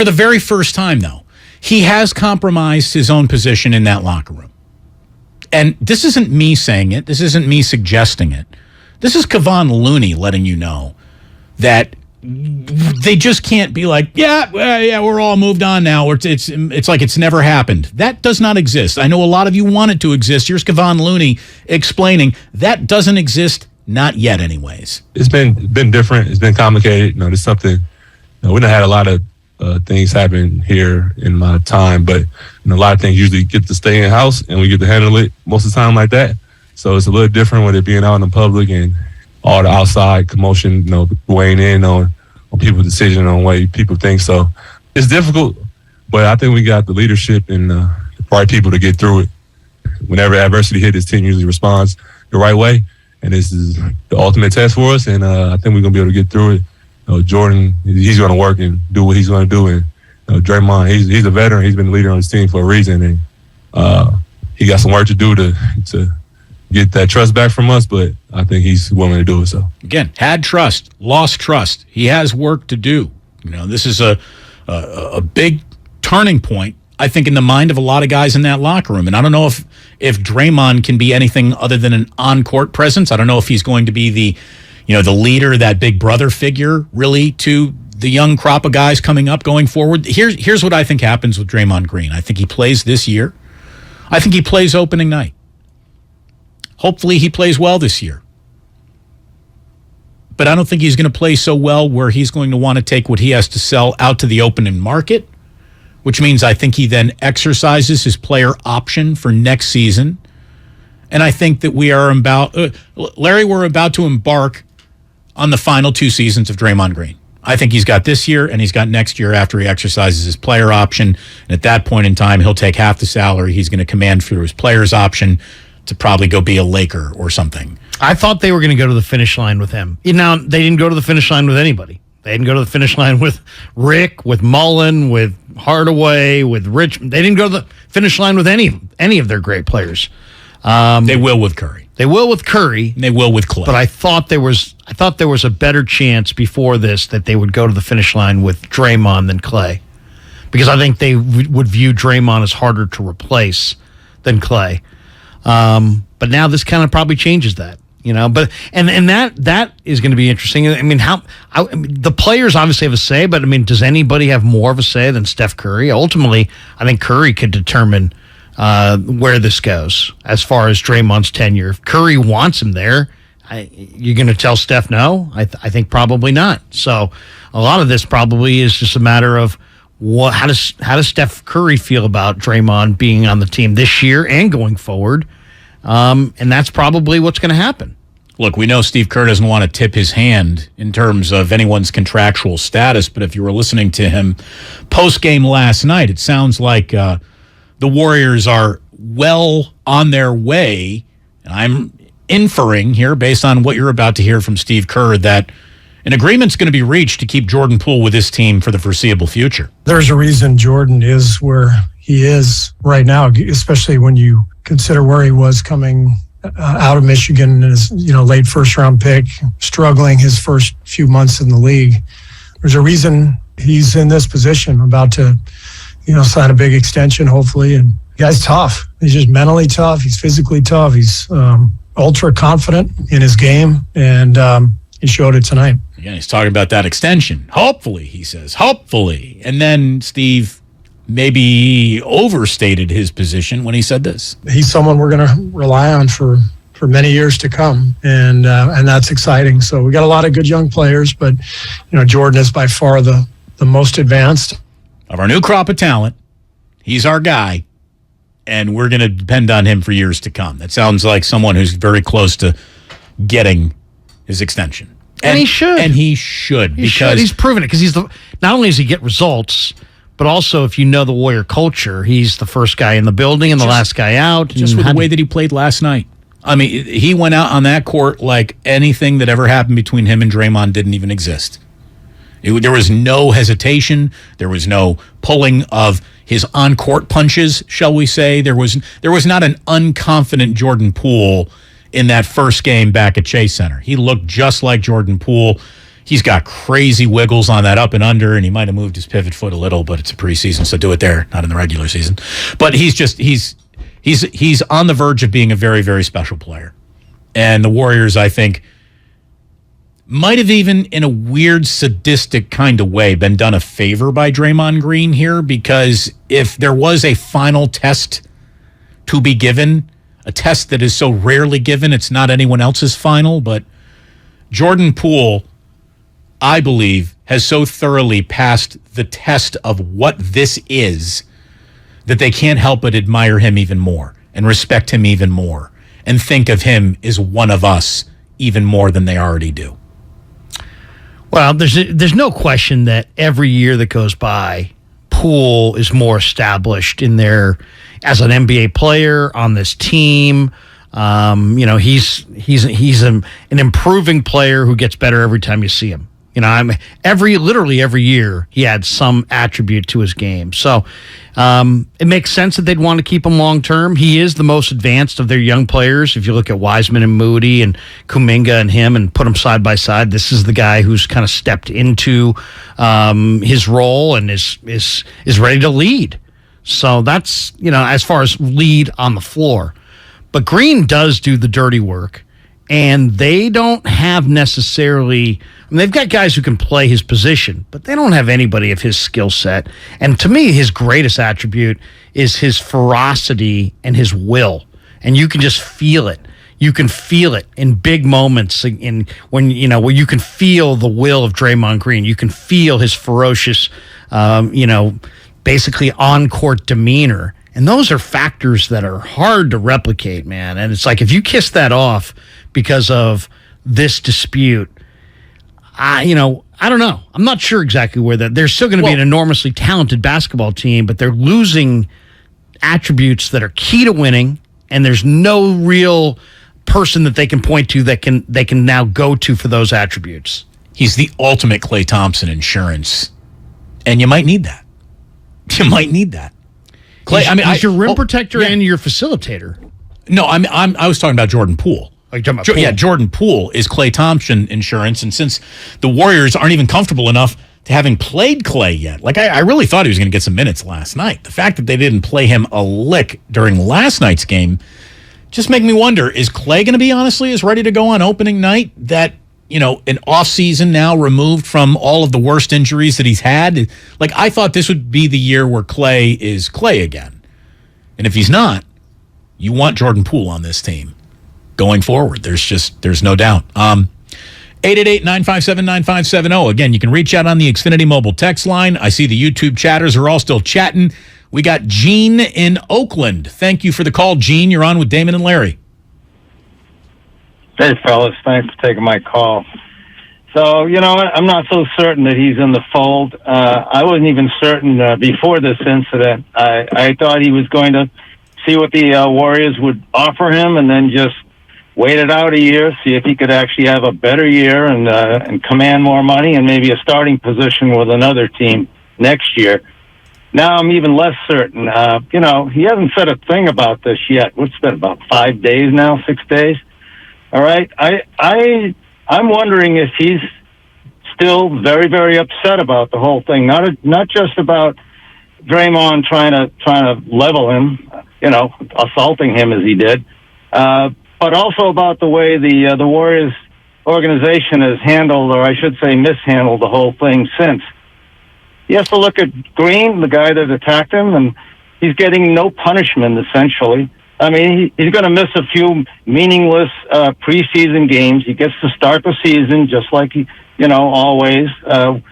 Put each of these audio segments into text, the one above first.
For the very first time, though, he has compromised his own position in that locker room. And this isn't me saying it. This isn't me suggesting it. This is Kevon Looney letting you know that they just can't be like, yeah, we're all moved on now. It's like it's never happened. That does not exist. I know a lot of you want it to exist. Here's Kevon Looney explaining that doesn't exist, not yet anyways. It's been different. It's been complicated. There's something, we done had a lot of things happen here in my time, but a lot of things usually get to stay in house and we get to handle it most of the time like that. So it's a little different with it being out in the public and all the outside commotion, weighing in on people's decision on what people think. So it's difficult, but I think we got the leadership and the right people to get through it. Whenever adversity hits, this team usually responds the right way, and this is the ultimate test for us, and I think we're going to be able to get through it. Jordan, he's going to work and do what he's going to do, and Draymond, he's a veteran. He's been the leader on this team for a reason, and he got some work to do to get that trust back from us, but I think he's willing to do it. So again, had trust, lost trust. He has work to do. This is a big turning point, I think, in the mind of a lot of guys in that locker room. And I don't know if Draymond can be anything other than an on-court presence. I don't know if he's going to be the leader, that big brother figure, really, to the young crop of guys coming up going forward. Here's what I think happens with Draymond Green. I think he plays this year. I think he plays opening night. Hopefully he plays well this year. But I don't think he's going to play so well where he's going to want to take what he has to sell out to the opening market, which means I think he then exercises his player option for next season. And I think that we're about to embark on the final 2 seasons of Draymond Green. I think he's got this year and he's got next year after he exercises his player option. And at that point in time, he'll take half the salary he's going to command through his player's option to probably go be a Laker or something. I thought they were going to go to the finish line with him. Now, they didn't go to the finish line with anybody. They didn't go to the finish line with Rick, with Mullen, with Hardaway, with Richmond. They didn't go to the finish line with any of their great players. They will with Curry. They will with Curry. And they will with Clay. But I thought there was a better chance before this that they would go to the finish line with Draymond than Clay, because I think they would view Draymond as harder to replace than Clay. But now this kind of probably changes that, But and that is going to be interesting. I mean, the players obviously have a say, but I mean, does anybody have more of a say than Steph Curry? Ultimately, I think Curry could determine where this goes as far as Draymond's tenure. If Curry wants him there, you're going to tell Steph no? I think probably not. So a lot of this probably is just a matter of how does Steph Curry feel about Draymond being on the team this year and going forward? And that's probably what's going to happen. Look, we know Steve Kerr doesn't want to tip his hand in terms of anyone's contractual status, but if you were listening to him post-game last night, it sounds like the Warriors are well on their way. And I'm inferring here, based on what you're about to hear from Steve Kerr, that an agreement's going to be reached to keep Jordan Poole with this team for the foreseeable future. There's a reason Jordan is where he is right now, especially when you consider where he was coming out of Michigan as late first-round pick, struggling his first few months in the league. There's a reason he's in this position, about to sign a big extension, hopefully. And the guy's tough. He's just mentally tough. He's physically tough. He's ultra confident in his game, and he showed it tonight. Again, he's talking about that extension. Hopefully, he says. Hopefully. And then Steve maybe overstated his position when he said this. He's someone we're going to rely on for many years to come, and that's exciting. So we got a lot of good young players, but Jordan is by far the most advanced. Of our new crop of talent, he's our guy, and we're going to depend on him for years to come. That sounds like someone who's very close to getting his extension. And he should. And he should. He's proven it, because not only does he get results, but also if you know the Warrior culture, he's the first guy in the building and the last guy out. Just with the way that he played last night. I mean, he went out on that court like anything that ever happened between him and Draymond didn't even exist. There was no hesitation. There was no pulling of his on-court punches, shall we say. There was not an unconfident Jordan Poole in that first game back at Chase Center. He looked just like Jordan Poole. He's got crazy wiggles on that up and under, and he might have moved his pivot foot a little, but it's a preseason, so do it there, not in the regular season. But he's on the verge of being a very, very special player. And the Warriors, I think, might have even, in a weird, sadistic kind of way, been done a favor by Draymond Green here, because if there was a final test to be given, a test that is so rarely given, it's not anyone else's final, but Jordan Poole, I believe, has so thoroughly passed the test of what this is that they can't help but admire him even more and respect him even more and think of him as one of us even more than they already do. Well, there's no question that every year that goes by, Poole is more established in there as an NBA player on this team. He's an improving player who gets better every time you see him. Literally every year he had some attribute to his game. So it makes sense that they'd want to keep him long term. He is the most advanced of their young players. If you look at Wiseman and Moody and Kuminga and him and put them side by side, this is the guy who's kind of stepped into his role and is ready to lead. So that's, as far as lead on the floor. But Green does do the dirty work, and they don't have necessarily. They've got guys who can play his position, but they don't have anybody of his skill set. And to me, his greatest attribute is his ferocity and his will. And you can just feel it. You can feel it in big moments where you can feel the will of Draymond Green. You can feel his ferocious, basically on-court demeanor. And those are factors that are hard to replicate, man. And it's like, if you kiss that off because of this dispute, I don't know. I'm not sure exactly where they're still going to be an enormously talented basketball team, but they're losing attributes that are key to winning, and there's no real person that they can point to that they can now go to for those attributes. He's the ultimate Klay Thompson insurance, and you might need that. You might need that. Klay, he's your rim protector and your facilitator. No, I was talking about Jordan Poole. Oh, you're talking about Poole? Yeah, Jordan Poole is Klay Thompson insurance, and since the Warriors aren't even comfortable enough to having played Klay yet, I really thought he was going to get some minutes last night. The fact that they didn't play him a lick during last night's game just make me wonder, is Klay going to be honestly as ready to go on opening night that, an off season now removed from all of the worst injuries that he's had? I thought this would be the year where Klay is Klay again. And if he's not, you want Jordan Poole on this team going forward. There's no doubt. 888-957-9570. Again, you can reach out on the Xfinity mobile text line. I see the YouTube chatters are all still chatting. We got Gene in Oakland. Thank you for the call, Gene. You're on with Damon and Larry. Hey, fellas. Thanks for taking my call. So, I'm not so certain that he's in the fold. I wasn't even certain before this incident. I thought he was going to see what the Warriors would offer him and then just wait it out a year, see if he could actually have a better year and command more money and maybe a starting position with another team next year. Now I'm even less certain. He hasn't said a thing about this yet. What's that, about 5 days now, 6 days? All right. I'm wondering if he's still very, very upset about the whole thing. Not just about Draymond trying to level him, assaulting him as he did, but also about the way the Warriors organization has handled, or I should say mishandled, the whole thing since. He has to look at Green, the guy that attacked him, and he's getting no punishment, essentially. I mean, he's going to miss a few meaningless preseason games. He gets to start the season just like always. And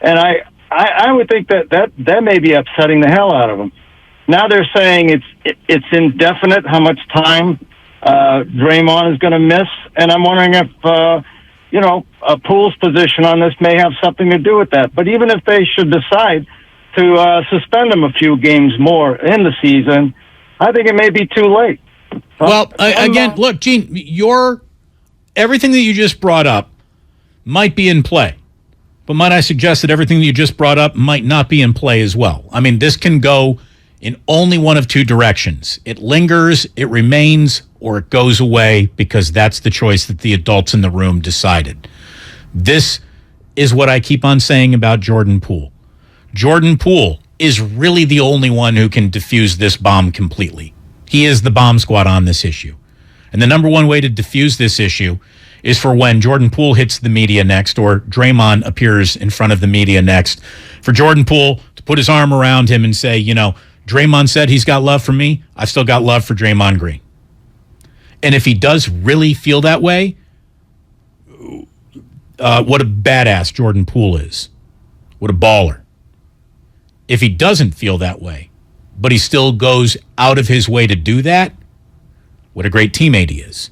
I would think that may be upsetting the hell out of him. Now they're saying it's indefinite how much time Draymond is going to miss, and I'm wondering if Poole's position on this may have something to do with that. But even if they should decide to suspend him a few games more in the season, I think it may be too late. Well, again, look, Gene, everything that you just brought up might be in play. But might I suggest that everything that you just brought up might not be in play as well? I mean, this can go in only one of two directions. It lingers, it remains, or it goes away because that's the choice that the adults in the room decided. This is what I keep on saying about Jordan Poole. Jordan Poole is really the only one who can defuse this bomb completely. He is the bomb squad on this issue. And the number one way to defuse this issue is for when Jordan Poole hits the media next or Draymond appears in front of the media next, for Jordan Poole to put his arm around him and say, Draymond said he's got love for me. I've still got love for Draymond Green. And if he does really feel that way, what a badass Jordan Poole is. What a baller. If he doesn't feel that way, but he still goes out of his way to do that, what a great teammate he is.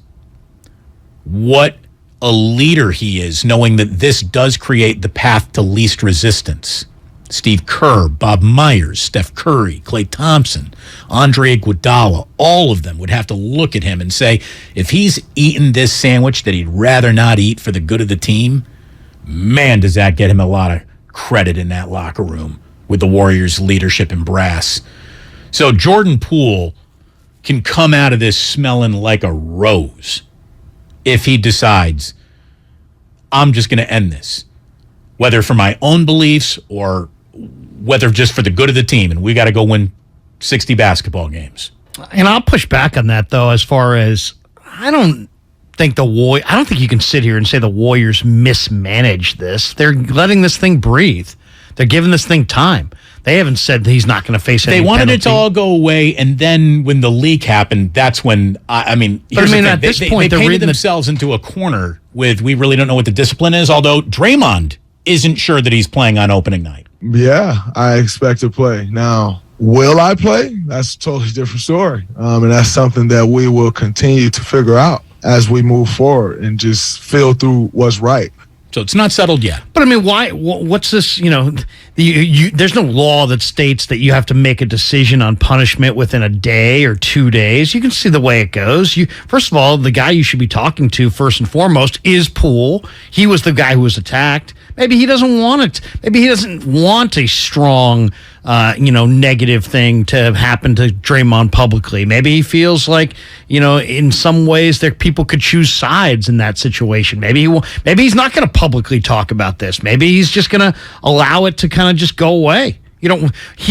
What a leader he is, knowing that this does create the path to least resistance. Steve Kerr, Bob Myers, Steph Curry, Klay Thompson, Andre Iguodala, all of them would have to look at him and say, if he's eaten this sandwich that he'd rather not eat for the good of the team, man, does that get him a lot of credit in that locker room with the Warriors' leadership and brass. So Jordan Poole can come out of this smelling like a rose if he decides, I'm just going to end this, whether for my own beliefs or whether just for the good of the team, and we got to go win 60 basketball games. And I'll push back on that, though, as far as I don't think you can sit here and say the Warriors mismanaged this. They're letting this thing breathe. They're giving this thing time. They haven't said that he's not going to face any penalty. They wanted it to all go away, and then when the leak happened, that's when, at this point, they painted themselves into a corner with, we really don't know what the discipline is, although Draymond isn't sure that he's playing on opening night. Yeah, I expect to play. Now, will I play? That's a totally different story. And that's something that we will continue to figure out as we move forward and just feel through what's right. So it's not settled yet. But, why? What's this, there's no law that states that you have to make a decision on punishment within a day or 2 days. You can see the way it goes. First of all, the guy you should be talking to first and foremost is Poole. He was the guy who was attacked. Maybe he doesn't want it. Maybe he doesn't want a strong, negative thing to happen to Draymond publicly. Maybe he feels like, in some ways there people could choose sides in that situation. Maybe he's not going to publicly talk about this. Maybe he's just going to allow it to kind of just go away. He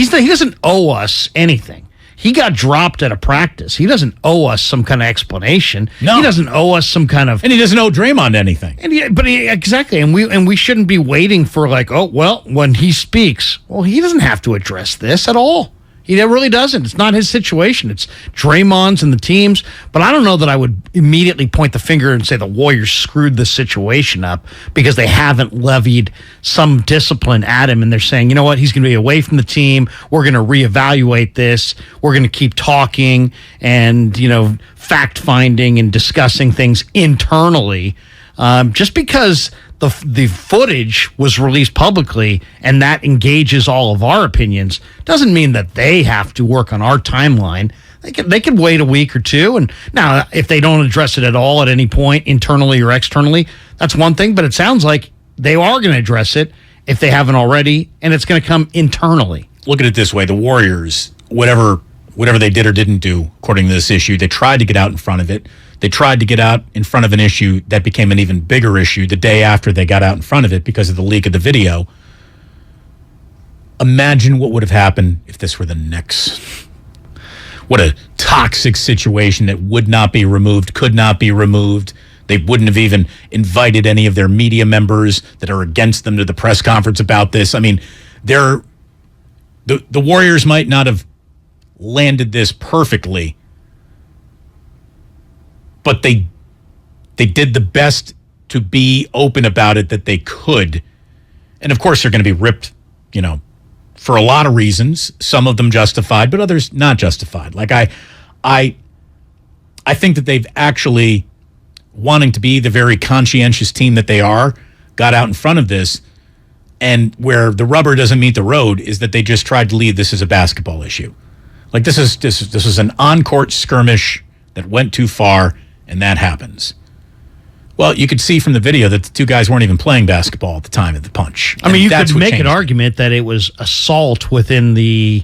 doesn't owe us anything. He got dropped at a practice. He doesn't owe us some kind of explanation. No. He doesn't owe us some kind of... And he doesn't owe Draymond anything. Exactly. And we shouldn't be waiting for when he speaks. Well, he doesn't have to address this at all. He really doesn't. It's not his situation. It's Draymond's and the team's. But I don't know that I would immediately point the finger and say the Warriors screwed the situation up because they haven't levied some discipline at him. And they're saying, you know what, he's going to be away from the team. We're going to reevaluate this. We're going to keep talking and, fact-finding and discussing things internally. Just because the footage was released publicly and that engages all of our opinions doesn't mean that they have to work on our timeline. They could wait a week or two. And now, if they don't address it at all at any point, internally or externally, that's one thing. But it sounds like they are going to address it if they haven't already, and it's going to come internally. Look at it this way. The Warriors, whatever they did or didn't do, according to this issue, they tried to get out in front of it. They tried to get out in front of an issue that became an even bigger issue the day after they got out in front of it because of the leak of the video. Imagine what would have happened if this were the Knicks. What a toxic situation that would not be removed, could not be removed. They wouldn't have even invited any of their media members that are against them to the press conference about this. I mean, the Warriors might not have landed this perfectly, but they did the best to be open about it that they could. And of course, they're going to be ripped, for a lot of reasons. Some of them justified, but others not justified. Like I think that they've actually, wanting to be the very conscientious team that they are, got out in front of this. And where the rubber doesn't meet the road is that they just tried to leave this as a basketball issue. Like this is an on-court skirmish that went too far, and that happens. Well, you could see from the video that the two guys weren't even playing basketball at the time of the punch. I mean, you could make an argument that it was assault within the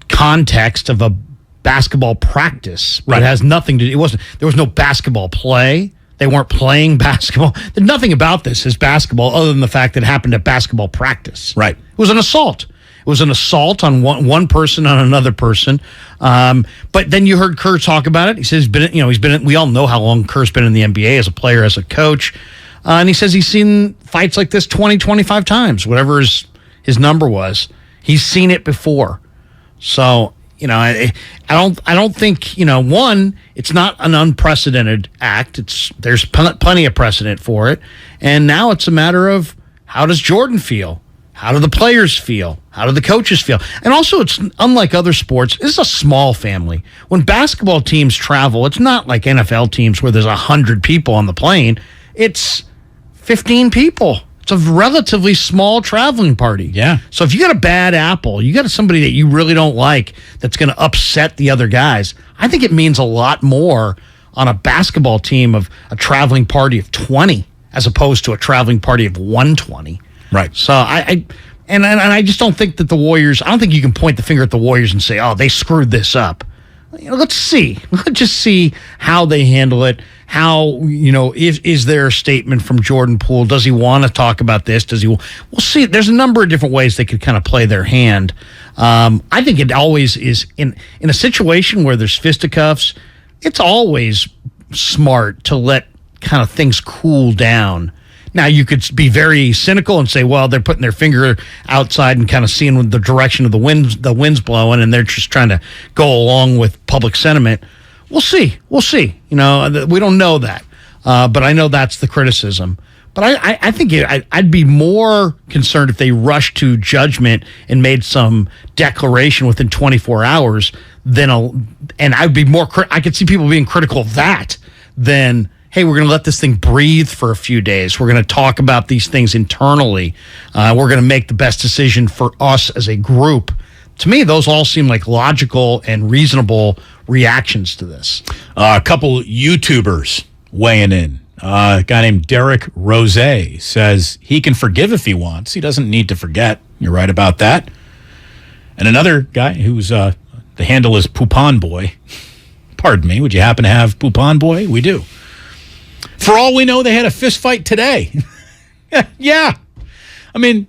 context of a basketball practice. Right. It has nothing to do. There was no basketball play. They weren't playing basketball. Nothing about this is basketball other than the fact that it happened at basketball practice. Right. It was an assault. It was an assault on one person on another person. But then you heard Kerr talk about it. He says we all know how long Kerr's been in the NBA as a player, as a coach. And he says he's seen fights like this 20, 25 times, whatever his number was. He's seen it before. So, I don't think, one, it's not an unprecedented act. There's plenty of precedent for it. And now it's a matter of, how does Jordan feel? How do the players feel? How do the coaches feel? And also, it's unlike other sports. This is a small family. When basketball teams travel, it's not like NFL teams where there's 100 people on the plane. It's 15 people. It's a relatively small traveling party. Yeah. So if you got a bad apple, you got somebody that you really don't like that's going to upset the other guys, I think it means a lot more on a basketball team of a traveling party of 20 as opposed to a traveling party of 120. Right. So I just don't think that the Warriors, I don't think you can point the finger at the Warriors and say, oh, they screwed this up. Let's see. Let's just see how they handle it. How, is there a statement from Jordan Poole? Does he want to talk about this? We'll see. There's a number of different ways they could kind of play their hand. I think it always is in a situation where there's fisticuffs, it's always smart to let kind of things cool down. Now, you could be very cynical and say, well, they're putting their finger outside and kind of seeing the direction of the wind's blowing, and they're just trying to go along with public sentiment. We'll see. We don't know that. But I know that's the criticism. But I think I'd be more concerned if they rushed to judgment and made some declaration within 24 hours and I'd be more, I could see people being critical of that than, hey, we're going to let this thing breathe for a few days. We're going to talk about these things internally. We're going to make the best decision for us as a group. To me, those all seem like logical and reasonable reactions to this. A couple YouTubers weighing in. A guy named Derek Rose says he can forgive if he wants. He doesn't need to forget. You're right about that. And another guy who's the handle is Poupon Boy. Pardon me, would you happen to have Poupon Boy? We do. For all we know, they had a fist fight today. Yeah. I mean,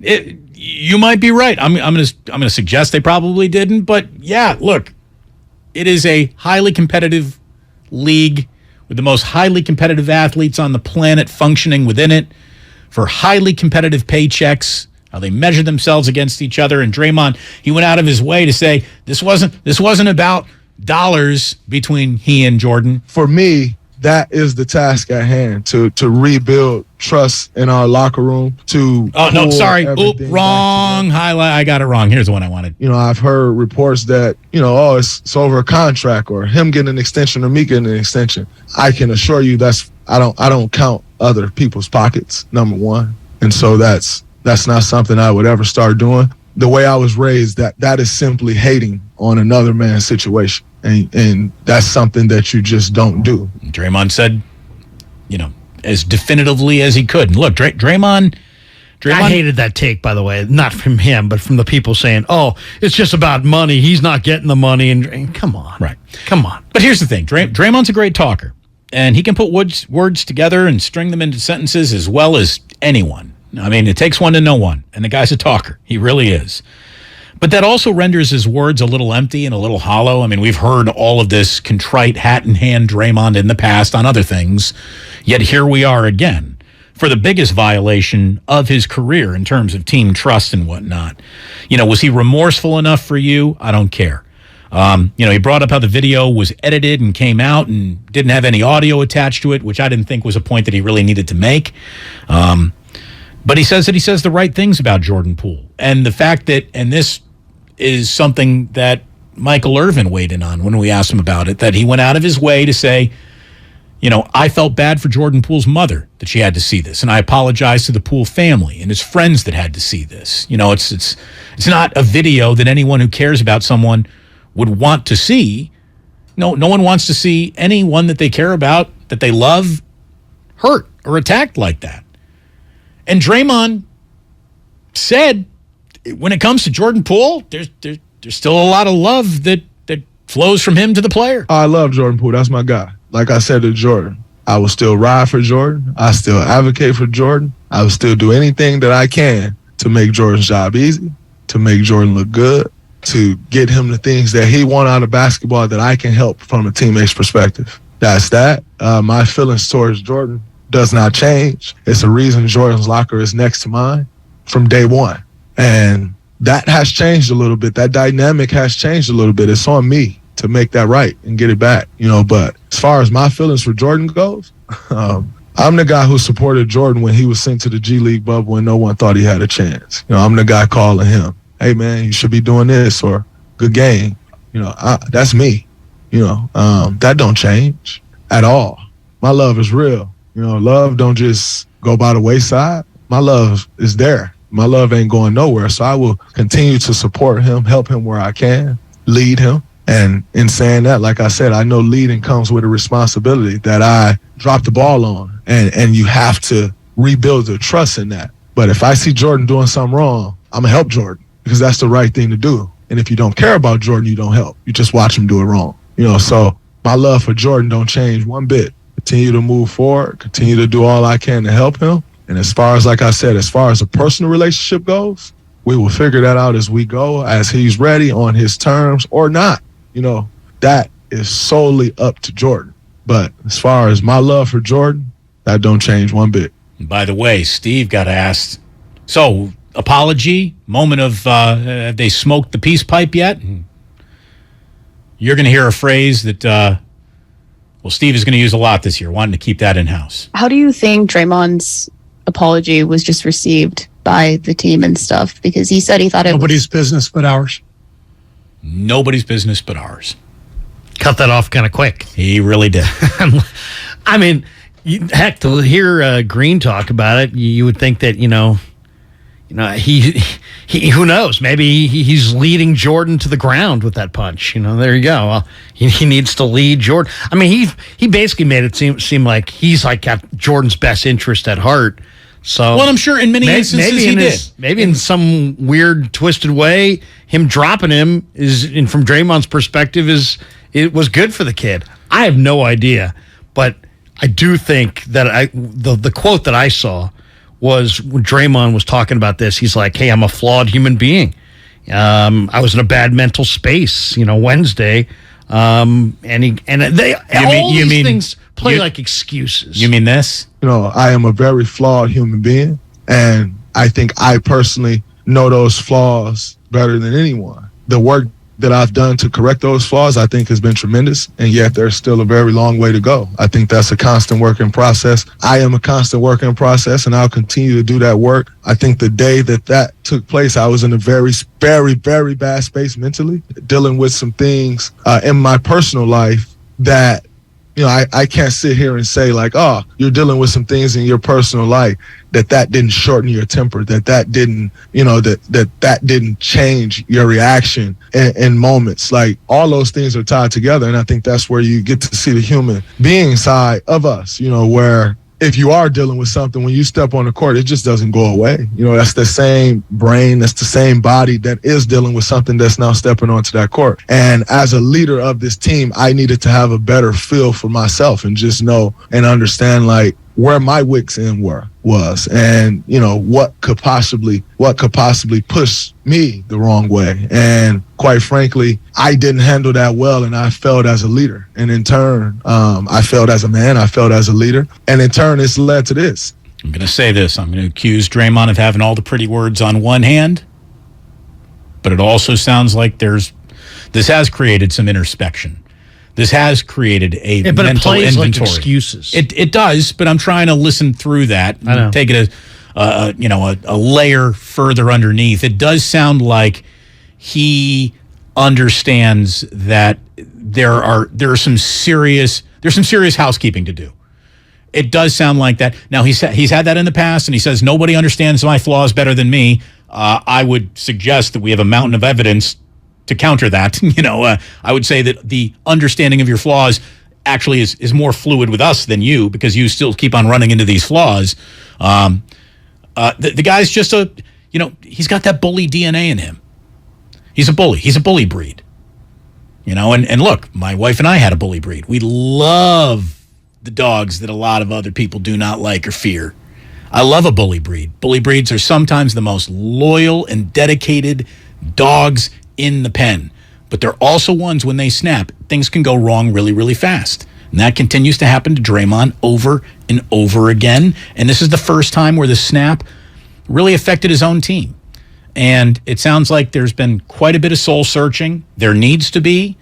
you might be right. I'm going to suggest they probably didn't, but yeah, look, it is a highly competitive league with the most highly competitive athletes on the planet functioning within it for highly competitive paychecks, how they measure themselves against each other. And Draymond, he went out of his way to say this wasn't about dollars between he and Jordan. For me, that is the task at hand, to rebuild trust in our locker room. Wrong highlight. I got it wrong. Here's the one I wanted. I've heard reports that, it's over a contract or him getting an extension or me getting an extension. I can assure you I don't count other people's pockets, number one. And so that's not something I would ever start doing. The way I was raised, that is simply hating on another man's situation. And that's something that you just don't do. Draymond said, as definitively as he could. And look, Draymond. I hated that take, by the way, not from him, but from the people saying, "Oh, it's just about money. He's not getting the money." And come on, right? Come on. But here's the thing: Draymond's a great talker, and he can put words together and string them into sentences as well as anyone. I mean, it takes one to know one, and the guy's a talker. He really is. But that also renders his words a little empty and a little hollow. I mean, we've heard all of this contrite, hat-in-hand Draymond in the past on other things, yet here we are again for the biggest violation of his career in terms of team trust and whatnot. Was he remorseful enough for you? I don't care. He brought up how the video was edited and came out and didn't have any audio attached to it, which I didn't think was a point that he really needed to make. But he says the right things about Jordan Poole. And the fact that, and this is something that Michael Irvin weighed in on when we asked him about it, that he went out of his way to say, I felt bad for Jordan Poole's mother that she had to see this, and I apologize to the Poole family and his friends that had to see this. It's not a video that anyone who cares about someone would want to see. No one wants to see anyone that they care about, that they love, hurt or attacked like that. And Draymond said, when it comes to Jordan Poole, there's still a lot of love that flows from him to the player. I love Jordan Poole. That's my guy. Like I said to Jordan, I will still ride for Jordan. I still advocate for Jordan. I will still do anything that I can to make Jordan's job easy, to make Jordan look good, to get him the things that he wants out of basketball that I can help from a teammate's perspective. That's that. My feelings towards Jordan does not change. It's a reason Jordan's locker is next to mine from day one. And that has changed a little bit. That dynamic has changed a little bit. It's on me to make that right and get it back, But as far as my feelings for Jordan goes, I'm the guy who supported Jordan when he was sent to the G League bubble and no one thought he had a chance. I'm the guy calling him, hey, man, you should be doing this, or good game. That's me. That don't change at all. My love is real. Love don't just go by the wayside. My love is there. My love ain't going nowhere. So I will continue to support him, help him where I can, lead him. And in saying that, like I said, I know leading comes with a responsibility that I dropped the ball on. And you have to rebuild the trust in that. But if I see Jordan doing something wrong, I'm going to help Jordan because that's the right thing to do. And if you don't care about Jordan, you don't help. You just watch him do it wrong. So my love for Jordan don't change one bit. Continue to move forward, continue to do all I can to help him. And as far as, like I said, as far as a personal relationship goes, we will figure that out as we go, as he's ready on his terms or not. That is solely up to Jordan. But as far as my love for Jordan, that don't change one bit. By the way, Steve got asked, so apology, moment of, have they smoked the peace pipe yet? You're going to hear a phrase that, Steve is going to use a lot this year, wanting to keep that in-house. How do you think Draymond's apology was just received by the team and stuff? Because he said he thought Nobody's business but ours. Nobody's business but ours. Cut that off kind of quick. He really did. I mean, heck, to hear Green talk about it, you would think that, he who knows? Maybe he's leading Jordan to the ground with that punch. There you go. Well, he needs to lead Jordan. I mean, he basically made it seem like he's like got Jordan's best interest at heart. So, well, I'm sure in many instances he did. Maybe in some weird, twisted way, him dropping him and from Draymond's perspective, it was good for the kid. I have no idea, but I do think that the quote that I saw was when Draymond was talking about this. He's like, "Hey, I'm a flawed human being. I was in a bad mental space, Wednesday." All these things play like excuses. You mean this? I am a very flawed human being, and I think I personally know those flaws better than anyone. The work that I've done to correct those flaws, I think, has been tremendous, and yet there's still a very long way to go. I think that's a constant work in process. I am a constant work in process, and I'll continue to do that work. I think the day that took place, I was in a very, very, very bad space mentally, dealing with some things in my personal life that, I can't sit here and say like, oh, you're dealing with some things in your personal life that didn't shorten your temper, that didn't, that didn't change your reaction in moments. Like, all those things are tied together. And I think that's where you get to see the human being side of us, where if you are dealing with something, when you step on the court, it just doesn't go away. That's the same brain, that's the same body that is dealing with something that's now stepping onto that court. And as a leader of this team, I needed to have a better feel for myself and just know and understand like where my wicks in was and what could possibly push me the wrong way. And quite frankly, I didn't handle that well, and I failed as a leader. And in turn, I failed as a man, I failed as a leader, and in turn it's led to this. I'm going to say this. I'm going to accuse Draymond of having all the pretty words on one hand, but it also sounds like this has created some introspection. This has created a mental it plays inventory. Like excuses. It does, but I'm trying to listen through that and take it a layer further underneath. It does sound like he understands that there's some serious housekeeping to do. It does sound like that. Now he's had that in the past, and he says nobody understands my flaws better than me. I would suggest that we have a mountain of evidence to counter that. I would say that the understanding of your flaws actually is more fluid with us than you, because you still keep on running into these flaws. The guy's just he's got that bully DNA in him. He's a bully. He's a bully breed. And look, my wife and I had a bully breed. We love the dogs that a lot of other people do not like or fear. I love a bully breed. Bully breeds are sometimes the most loyal and dedicated dogs in the pen. But they're also ones, when they snap, things can go wrong really, really fast. And that continues to happen to Draymond over and over again. And this is the first time where the snap really affected his own team. And it sounds like there's been quite a bit of soul searching. There needs to be.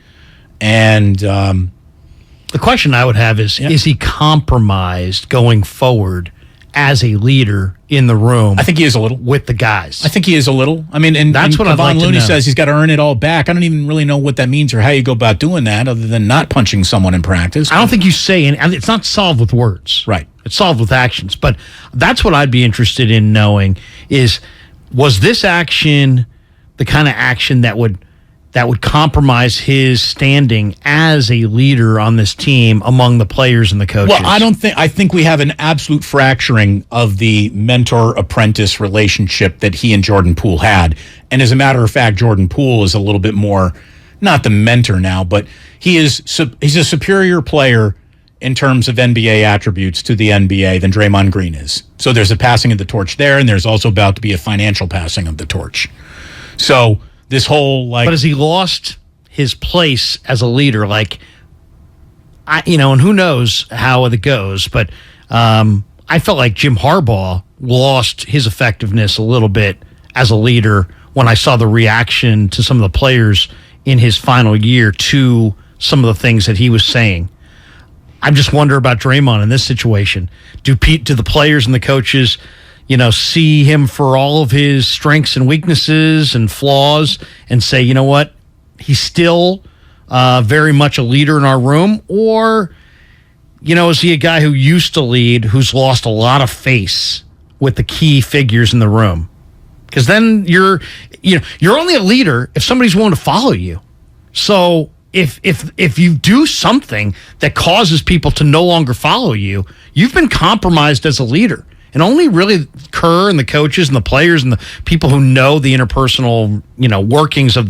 And the question I would have is he compromised going forward as a leader in the room? I think he is a little. With the guys. I think he is a little. I mean, and that's what I'd like to know. Looney says he's got to earn it all back. I don't even really know what that means or how you go about doing that other than not punching someone in practice. I don't think you say any. It's not solved with words. Right. It's solved with actions. But that's what I'd be interested in knowing is, was this action the kind of action that would compromise his standing as a leader on this team among the players and the coaches? Well, I think we have an absolute fracturing of the mentor-apprentice relationship that he and Jordan Poole had. And as a matter of fact, Jordan Poole is a little bit more, not the mentor now, but he's a superior player in terms of NBA attributes to the NBA than Draymond Green is. So there's a passing of the torch there, and there's also about to be a financial passing of the torch. So this whole But has he lost his place as a leader? And who knows how it goes, but I felt like Jim Harbaugh lost his effectiveness a little bit as a leader when I saw the reaction to some of the players in his final year to some of the things that he was saying. I just wonder about Draymond in this situation. Do the players and the coaches see him for all of his strengths and weaknesses and flaws and say, you know what, he's still very much a leader in our room? Or, is he a guy who used to lead, who's lost a lot of face with the key figures in the room? Because then you're only a leader if somebody's willing to follow you. So if you do something that causes people to no longer follow you, you've been compromised as a leader. And only really Kerr and the coaches and the players and the people who know the interpersonal, workings of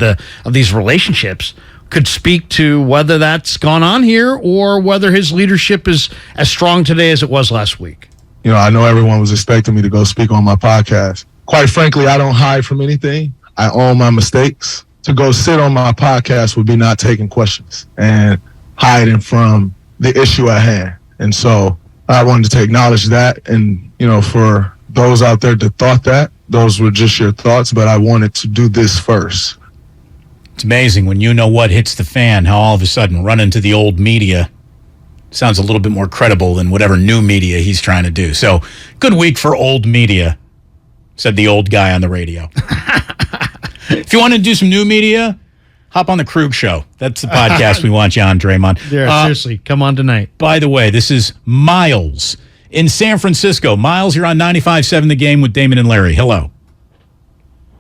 these relationships could speak to whether that's gone on here or whether his leadership is as strong today as it was last week. I know everyone was expecting me to go speak on my podcast. Quite frankly, I don't hide from anything. I own my mistakes. To go sit on my podcast would be not taking questions and hiding from the issue at hand. And so I wanted to acknowledge that. And, for those out there that thought that, those were just your thoughts, but I wanted to do this first. It's amazing when what hits the fan, how all of a sudden running to the old media sounds a little bit more credible than whatever new media he's trying to do. So, good week for old media, said the old guy on the radio. If you want to do some new media, hop on the Krug Show. That's the podcast we want you on, Draymond. Yeah, seriously, come on tonight. By the way, this is Miles in San Francisco. Miles, you're on 95.7 The Game with Damon and Larry. Hello.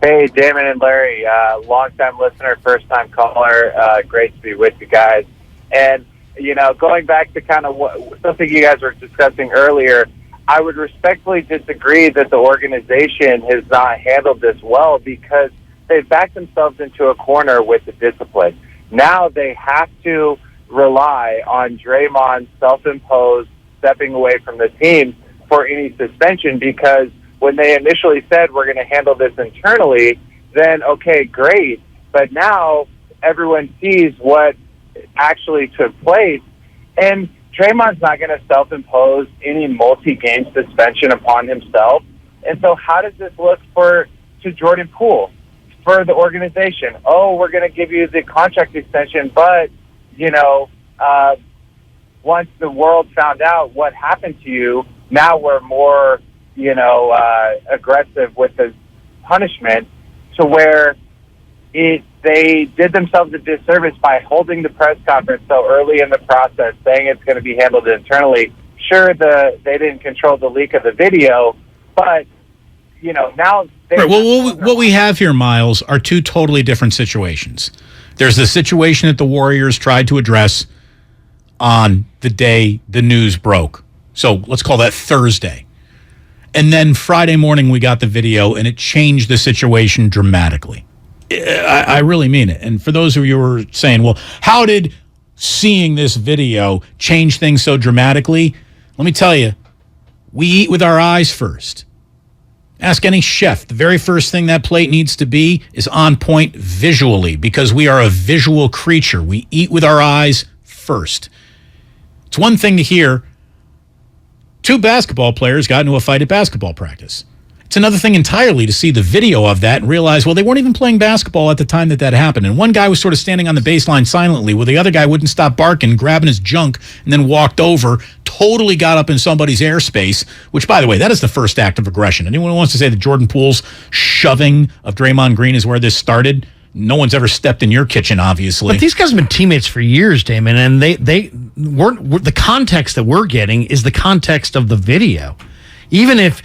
Hey, Damon and Larry, long-time listener, first-time caller. Great to be with you guys. And, going back to kind of something you guys were discussing earlier, I would respectfully disagree that the organization has not handled this well because they've backed themselves into a corner with the discipline. Now they have to rely on Draymond's self-imposed stepping away from the team for any suspension, because when they initially said we're going to handle this internally, then okay, great. But now everyone sees what actually took place, and Draymond's not going to self-impose any multi-game suspension upon himself. And so how does this look to Jordan Poole, for the organization? Oh, we're going to give you the contract extension, but, once the world found out what happened to you, now we're more, aggressive with the punishment, to where they did themselves a disservice by holding the press conference so early in the process, saying it's going to be handled internally. Sure, they didn't control the leak of the video, but, now... Right. Well, what we have here, Miles, are two totally different situations. There's the situation that the Warriors tried to address on the day the news broke. So let's call that Thursday. And then Friday morning we got the video, and it changed the situation dramatically. I really mean it. And for those of you who are saying, well, how did seeing this video change things so dramatically, let me tell you, we eat with our eyes first. Ask any chef. The very first thing that plate needs to be is on point visually because we are a visual creature. We eat with our eyes first. It's one thing to hear 2 basketball players got into a fight at basketball practice. It's another thing entirely to see the video of that and realize, well, they weren't even playing basketball at the time that happened. And one guy was sort of standing on the baseline silently while the other guy wouldn't stop barking, grabbing his junk, and then walked over, totally got up in somebody's airspace, which, by the way, that is the first act of aggression. Anyone who wants to say that Jordan Poole's shoving of Draymond Green is where this started, no one's ever stepped in your kitchen, obviously. But these guys have been teammates for years, Damon, and they weren't the context that we're getting is the context of the video. Even if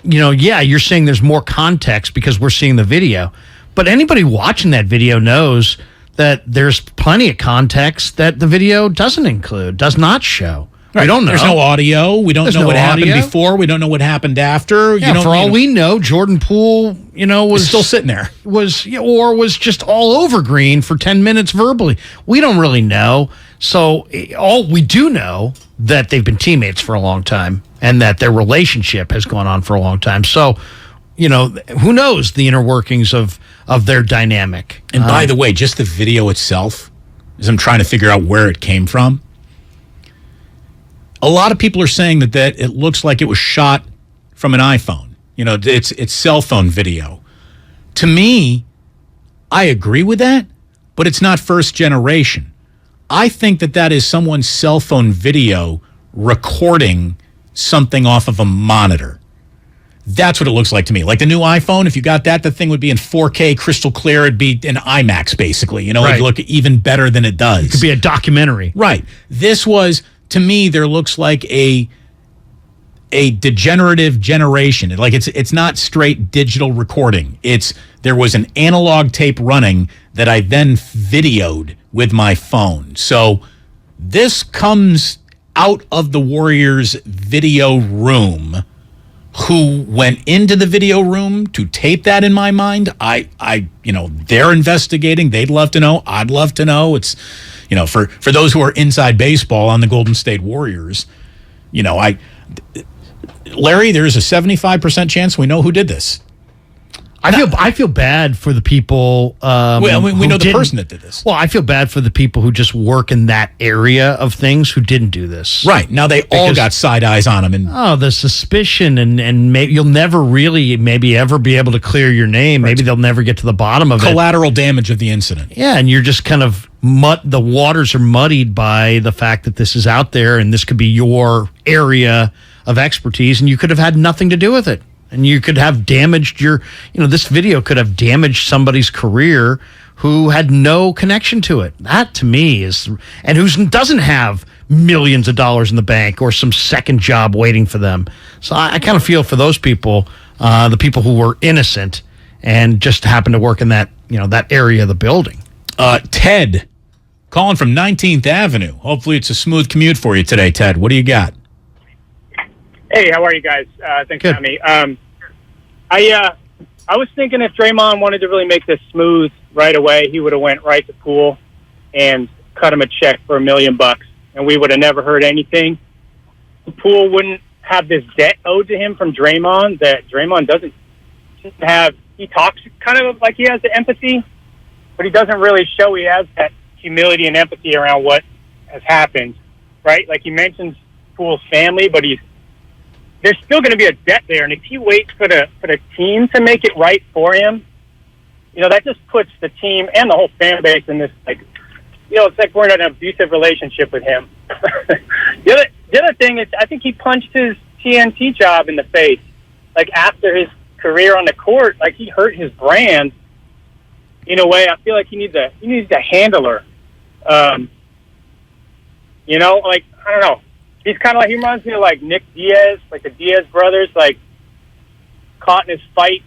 you're saying there's more context because we're seeing the video, but anybody watching that video knows that there's plenty of context that the video does not show. Right. We don't know. There's no audio. We don't know what happened before. We don't know what happened after. Yeah, for all we know, Jordan Poole, was still sitting there. Was just all over Green for 10 minutes verbally. We don't really know. So all we do know that they've been teammates for a long time and that their relationship has gone on for a long time. So, who knows the inner workings of their dynamic. And by the way, just the video itself, as I'm trying to figure out where it came from, a lot of people are saying that it looks like it was shot from an iPhone. It's cell phone video. To me, I agree with that, but it's not first generation. I think that is someone's cell phone video recording something off of a monitor. That's what it looks like to me. Like the new iPhone, if you got that, the thing would be in 4K, crystal clear. It'd be an IMAX, basically. It'd look even better than it does. It could be a documentary. Right. This was, to me, there looks like a degenerative generation. Like it's not straight digital recording. There was an analog tape running that I then videoed with my phone. So this comes out of the Warriors video room. Who went into the video room to tape that, in my mind? They're investigating. They'd love to know. I'd love to know. It's, for those who are inside baseball on the Golden State Warriors, Larry, there's a 75% chance we know who did this. I feel bad for the people. We know the person that did this. Well, I feel bad for the people who just work in that area of things who didn't do this. Right. Now they all got side eyes on them. The suspicion and maybe you'll never really ever be able to clear your name. Right. Maybe they'll never get to the bottom of collateral damage of the incident. Yeah, and you're just kind of the waters are muddied by the fact that this is out there and this could be your area of expertise and you could have had nothing to do with it. And you could have damaged this video could have damaged somebody's career who had no connection to it. That to me and who doesn't have millions of dollars in the bank or some second job waiting for them. So I kind of feel for those people, the people who were innocent and just happened to work in that, that area of the building. Ted, calling from 19th Avenue. Hopefully it's a smooth commute for you today, Ted. What do you got? Hey, how are you guys? Thanks for having me. I was thinking if Draymond wanted to really make this smooth right away, he would have went right to Poole and cut him a check for $1 million, and we would have never heard anything. Poole wouldn't have this debt owed to him from Draymond that Draymond doesn't have. He talks kind of like he has the empathy, but he doesn't really show he has that humility and empathy around what has happened, right? Like he mentions Poole's family, but there's still going to be a debt there, and if he waits for the team to make it right for him, that just puts the team and the whole fan base in this it's like we're in an abusive relationship with him. The other thing is, I think he punched his TNT job in the face, like after his career on the court, like he hurt his brand. In a way, I feel like he needs a handler. I don't know. He's kind of he reminds me of like Nick Diaz, like the Diaz brothers, like caught in his fight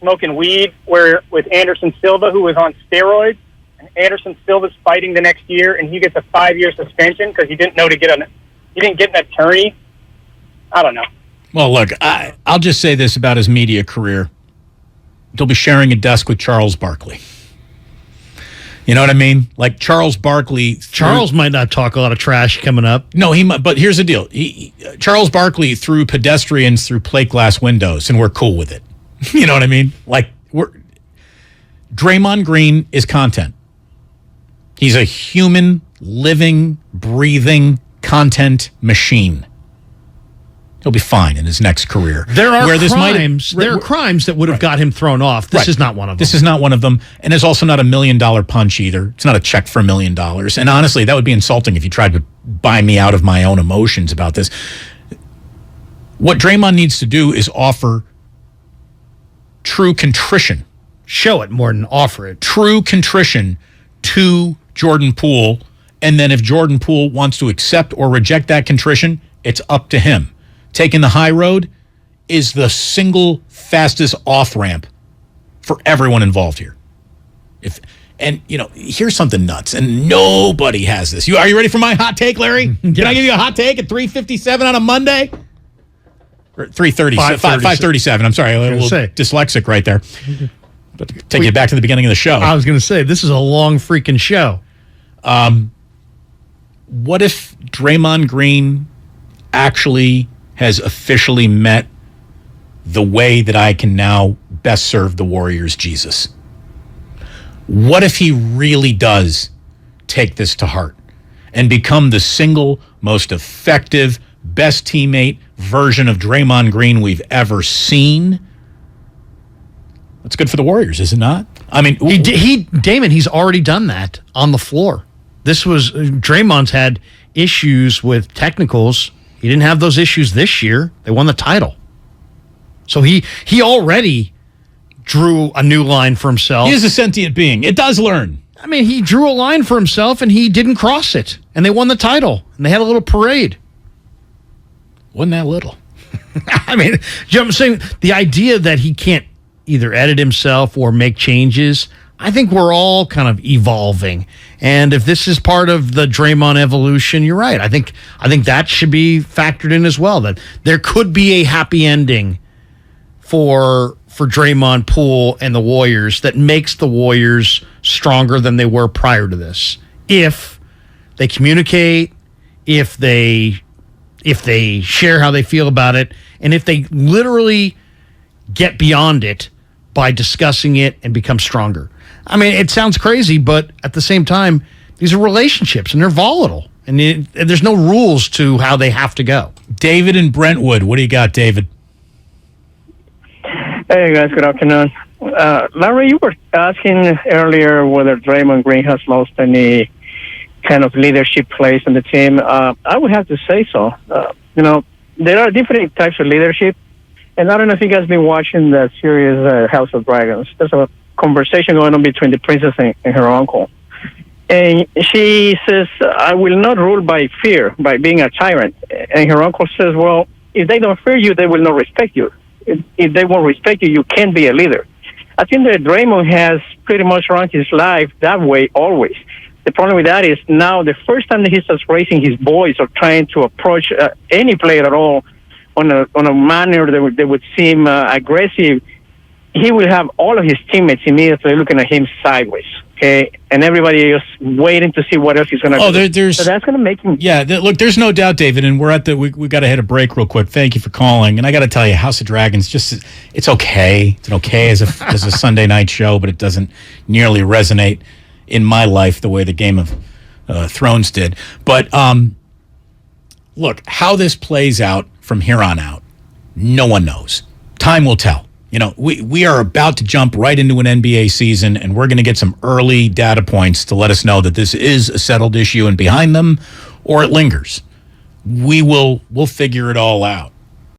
smoking weed with Anderson Silva, who was on steroids. And Anderson Silva's fighting the next year, and he gets a 5-year suspension because he didn't know he didn't get an attorney. I don't know. Well, look, I'll just say this about his media career. He'll be sharing a desk with Charles Barkley. You know what I mean? Like Charles Barkley. Charles might not talk a lot of trash coming up. No, he might. But here's the deal. Charles Barkley threw pedestrians through plate glass windows, and we're cool with it. You know what I mean? Like, Draymond Green is content. He's a human, living, breathing content machine. He'll be fine in his next career. There are crimes that would have got him thrown off. This is not one of them. This is not one of them. And it's also not $1 million punch either. It's not a check for $1 million. And honestly, that would be insulting if you tried to buy me out of my own emotions about this. What Draymond needs to do is offer true contrition. Show it more than offer it. True contrition to Jordan Poole. And then if Jordan Poole wants to accept or reject that contrition, it's up to him. Taking the high road is the single fastest off-ramp for everyone involved here. Here's something nuts, and nobody has this. Are you ready for my hot take, Larry? Can I give you a hot take at 3:57 on a Monday? Or 3:30, 5:37. I'm sorry, a little dyslexic right there. But take you back to the beginning of the show. I was going to say, this is a long freaking show. What if Draymond Green actually has officially met the way that I can now best serve the Warriors, Jesus? What if he really does take this to heart and become the single most effective, best teammate version of Draymond Green we've ever seen? That's good for the Warriors, is it not? I mean, Damon, he's already done that on the floor. Draymond's had issues with technicals. He didn't have those issues this year. They won the title. So he already drew a new line for himself. He is a sentient being. It does learn. I mean, he drew a line for himself, and he didn't cross it. And they won the title. And they had a little parade. Wasn't that little? I mean, I'm saying the idea that he can't either edit himself or make changes, I think we're all kind of evolving. And if this is part of the Draymond evolution, you're right. I think that should be factored in as well, that there could be a happy ending for Draymond, Poole, and the Warriors that makes the Warriors stronger than they were prior to this. If they communicate, if they share how they feel about it, and if they literally get beyond it by discussing it and become stronger. I mean, it sounds crazy, but at the same time, these are relationships, and they're volatile. And there's no rules to how they have to go. David in Brentwood. What do you got, David? Hey, guys. Good afternoon. Larry, you were asking earlier whether Draymond Green has lost any kind of leadership place in the team. I would have to say so. There are different types of leadership. And I don't know if you guys have been watching the series House of Dragons. There's a conversation going on between the princess and her uncle. And she says, I will not rule by fear, by being a tyrant. And her uncle says, well, if they don't fear you, they will not respect you. If they won't respect you, you can't be a leader. I think that Draymond has pretty much run his life that way always. The problem with that is now the first time that he starts raising his voice or trying to approach any player at all on a manner that would seem aggressive, he will have all of his teammates immediately looking at him sideways, okay? And everybody is waiting to see what else he's going to do. So that's going to make him... Yeah, look, there's no doubt, David, and we got to hit a break real quick. Thank you for calling. And I got to tell you, House of Dragons, it's okay. It's okay as a Sunday night show, but it doesn't nearly resonate in my life the way the Game of Thrones did. But look, how this plays out from here on out, no one knows. Time will tell. We are about to jump right into an NBA season, and we're going to get some early data points to let us know that this is a settled issue and behind them, or it lingers. We'll figure it all out.